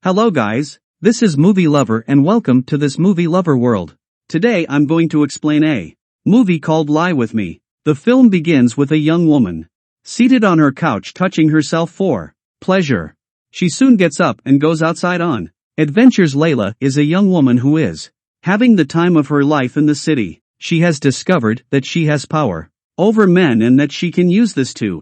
Hello guys, this is Movie Lover and welcome to this Movie Lover world. Today I'm going to explain a movie called Lie With Me. The film begins with a young woman seated on her couch touching herself for pleasure. She soon gets up and goes outside on adventures. Layla is a young woman who is having the time of her life in the city. She has discovered that she has power over men and that she can use this to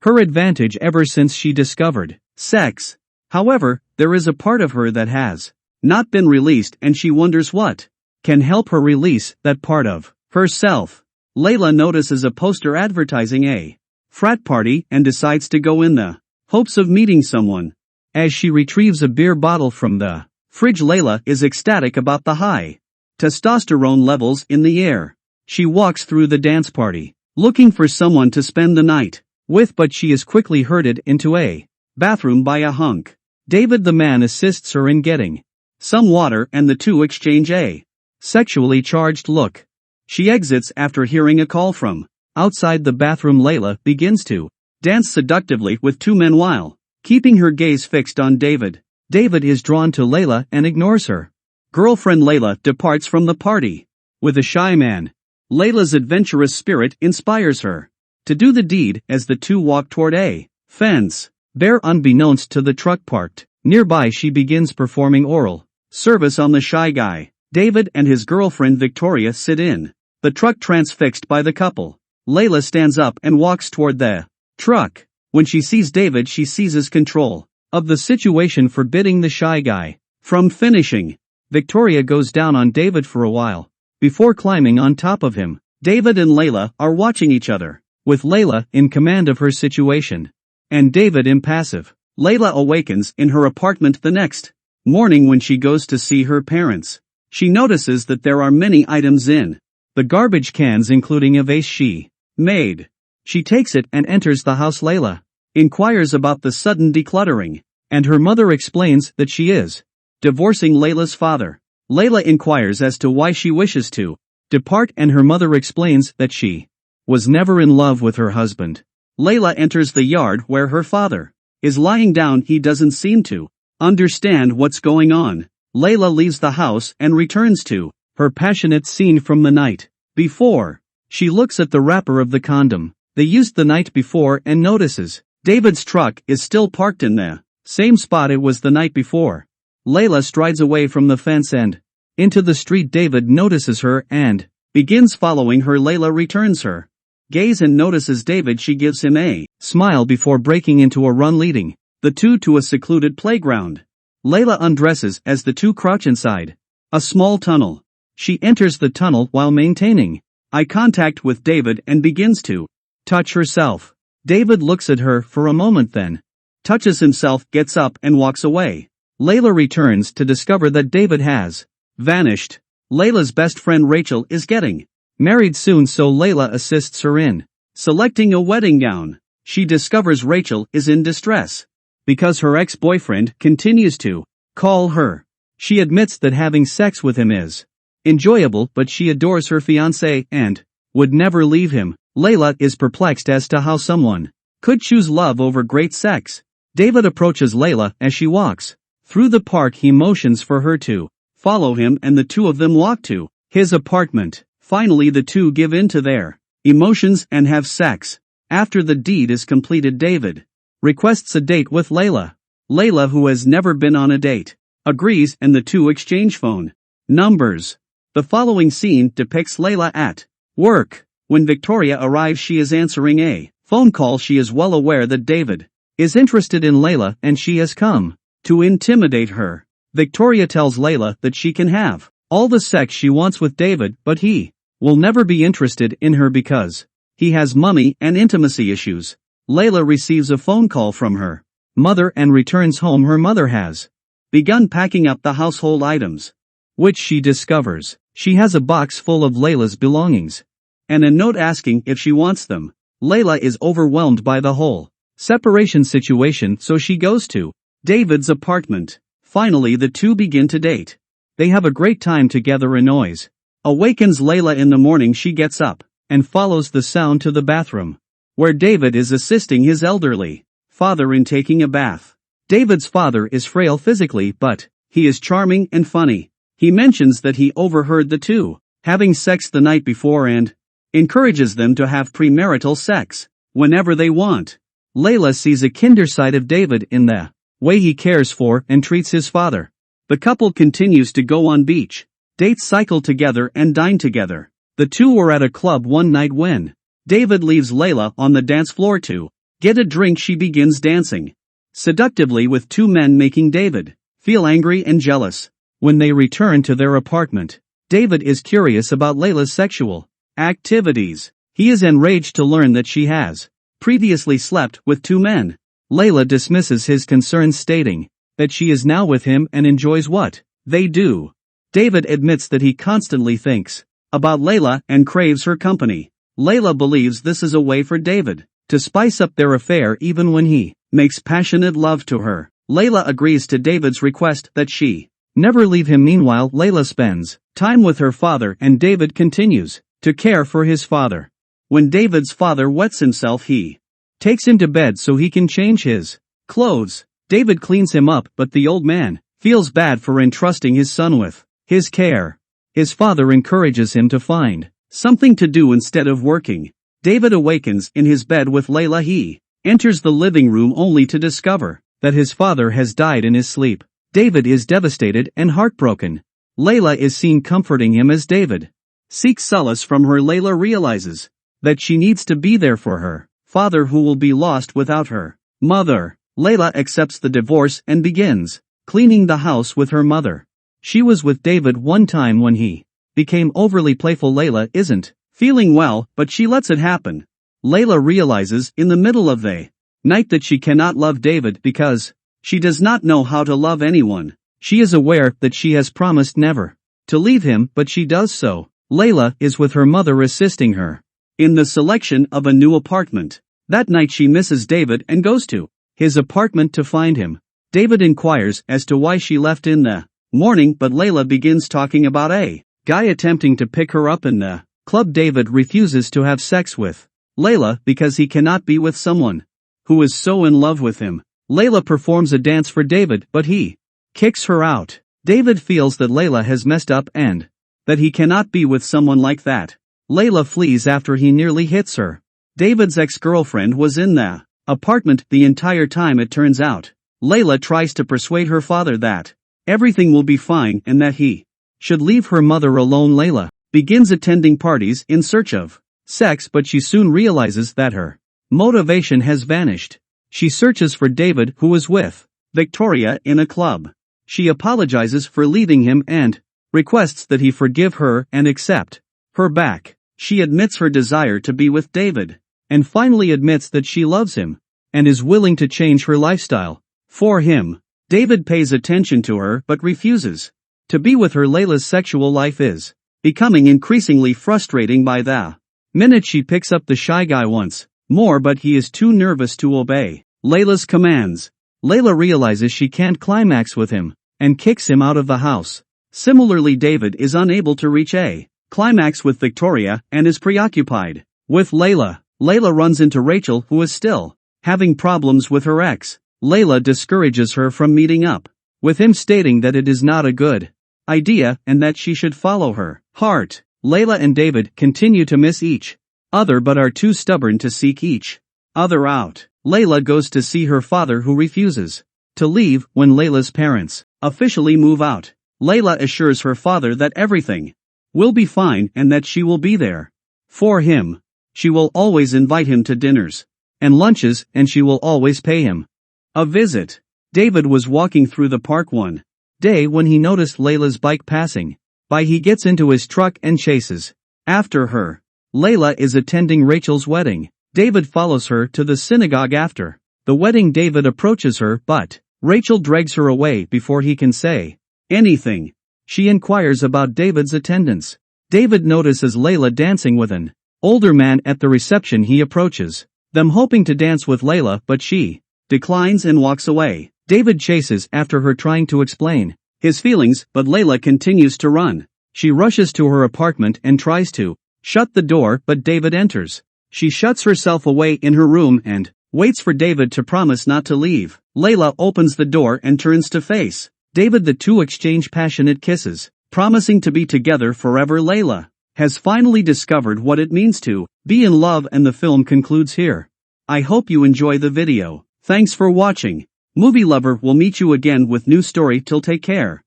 her advantage ever since she discovered sex. However, there is a part of her that has not been released and she wonders what can help her release that part of herself. Layla notices a poster advertising a frat party and decides to go in the hopes of meeting someone. As she retrieves a beer bottle from the fridge, Layla is ecstatic about the high testosterone levels in the air. She walks through the dance party, looking for someone to spend the night with, but she is quickly herded into a bathroom by a hunk. David the man assists her in getting some water and the two exchange a sexually charged look. She exits after hearing a call from outside the bathroom. Layla begins to dance seductively with two men while keeping her gaze fixed on David. David is drawn to Layla and ignores her girlfriend. Layla departs from the party with a shy man. Layla's adventurous spirit inspires her to do the deed as the two walk toward a fence. There, unbeknownst to the truck parked nearby, she begins performing oral service on the shy guy. David and his girlfriend Victoria sit in the truck transfixed by the couple. Layla stands up and walks toward the truck. When she sees David, she seizes control of the situation, forbidding the shy guy from finishing. Victoria goes down on David for a while before climbing on top of him. David and Layla are watching each other, with Layla in command of her situation and David impassive. Layla awakens in her apartment the next morning when she goes to see her parents. She notices that there are many items in the garbage cans, including a vase she made. She takes it and enters the house. Layla inquires about the sudden decluttering, and her mother explains that she is divorcing Layla's father. Layla inquires as to why she wishes to depart, and her mother explains that she was never in love with her husband. Layla enters the yard where her father is lying down. He doesn't seem to understand what's going on. Layla leaves the house and returns to her passionate scene from the night before. She looks at the wrapper of the condom they used the night before and notices David's truck is still parked in the same spot it was the night before. Layla strides away from the fence and into the street. David notices her and begins following her. Layla returns her gaze and notices David. She gives him a smile before breaking into a run, leading the two to a secluded playground. Layla undresses as the two crouch inside a small tunnel. She enters the tunnel while maintaining eye contact with David and begins to touch herself. David looks at her for a moment, then touches himself, gets up and walks away. Layla returns to discover that David has vanished. Layla's best friend Rachel is getting married soon, so Layla assists her in selecting a wedding gown. She discovers Rachel is in distress because her ex-boyfriend continues to call her. She admits that having sex with him is enjoyable, but she adores her fiancé and would never leave him. Layla is perplexed as to how someone could choose love over great sex. David approaches Layla as she walks through the park. He motions for her to follow him and the two of them walk to his apartment. Finally, the two give in to their emotions and have sex. After the deed is completed, David requests a date with Layla. Layla, who has never been on a date, agrees and the two exchange phone numbers. The following scene depicts Layla at work. When Victoria arrives, she is answering a phone call. She is well aware that David is interested in Layla and she has come to intimidate her. Victoria tells Layla that she can have all the sex she wants with David, but he will never be interested in her because he has money and intimacy issues. Layla receives a phone call from her mother and returns home. Her mother has begun packing up the household items, which she discovers she has a box full of Layla's belongings and a note asking if she wants them. Layla is overwhelmed by the whole separation situation, so she goes to David's apartment. Finally, the two begin to date. They have a great time together. A noise awakens Layla in the morning. She gets up and follows the sound to the bathroom, where David is assisting his elderly father in taking a bath. David's father is frail physically, but he is charming and funny. He mentions that he overheard the two having sex the night before and encourages them to have premarital sex whenever they want. Layla sees a kinder side of David in the way he cares for and treats his father. The couple continues to go on beach dates, cycle together and dine together. The two were at a club one night when David leaves Layla on the dance floor to get a drink. She begins dancing seductively with two men, making David feel angry and jealous. When they return to their apartment, David is curious about Layla's sexual activities. He is enraged to learn that she has previously slept with two men. Layla dismisses his concerns, stating that she is now with him and enjoys what they do. David admits that he constantly thinks about Layla and craves her company. Layla believes this is a way for David to spice up their affair even when he makes passionate love to her. Layla agrees to David's request that she never leave him. Meanwhile, Layla spends time with her father and David continues to care for his father. When David's father wets himself, he takes him to bed so he can change his clothes. David cleans him up, but the old man feels bad for entrusting his son with his care. His father encourages him to find something to do instead of working. David awakens in his bed with Layla. He enters the living room only to discover that his father has died in his sleep. David is devastated and heartbroken. Layla is seen comforting him as David seeks solace from her. Layla realizes that she needs to be there for her father, who will be lost without her mother. Layla accepts the divorce and begins cleaning the house with her mother. She was with David one time when he became overly playful. Layla isn't feeling well, but she lets it happen. Layla realizes in the middle of the night that she cannot love David because she does not know how to love anyone. She is aware that she has promised never to leave him, but she does so. Layla is with her mother, assisting her in the selection of a new apartment. That night she misses David and goes to his apartment to find him. David inquires as to why she left in the morning, but Layla begins talking about a guy attempting to pick her up in the club. David refuses to have sex with Layla because he cannot be with someone who is so in love with him. Layla performs a dance for David, but he kicks her out. David feels that Layla has messed up and that he cannot be with someone like that. Layla flees after he nearly hits her. David's ex-girlfriend was in the apartment the entire time. It turns out Layla tries to persuade her father that everything will be fine and that he should leave her mother alone. Layla begins attending parties in search of sex, but she soon realizes that her motivation has vanished. She searches for David, who is with Victoria in a club. She apologizes for leaving him and requests that he forgive her and accept her back. She admits her desire to be with David and finally admits that she loves him and is willing to change her lifestyle for him. David pays attention to her but refuses to be with her. Layla's sexual life is becoming increasingly frustrating by the minute. She picks up the shy guy once more, but he is too nervous to obey Layla's commands. Layla realizes she can't climax with him and kicks him out of the house. Similarly, David is unable to reach a climax with Victoria and is preoccupied with Layla. Layla runs into Rachel, who is still having problems with her ex. Layla discourages her from meeting up with him, stating that it is not a good idea and that she should follow her heart. Layla and David continue to miss each other but are too stubborn to seek each other out. Layla goes to see her father, who refuses to leave when Layla's parents officially move out. Layla assures her father that everything will be fine and that she will be there for him. She will always invite him to dinners and lunches, and she will always pay him a visit. David was walking through the park one day when he noticed Layla's bike passing by. He gets into his truck and chases after her. Layla is attending Rachel's wedding. David follows her to the synagogue after the wedding. David approaches her, but Rachel drags her away before he can say anything. She inquires about David's attendance. David notices Layla dancing with an older man at the reception. He approaches them hoping to dance with Layla, but she declines and walks away. David chases after her, trying to explain his feelings, but Layla continues to run. She rushes to her apartment and tries to shut the door, but David enters. She shuts herself away in her room and waits for David to promise not to leave. Layla opens the door and turns to face David. The two exchange passionate kisses, promising to be together forever. Layla has finally discovered what it means to be in love, and the film concludes here. I hope you enjoy the video. Thanks for watching. Movie Lover will meet you again with new story. Till take care.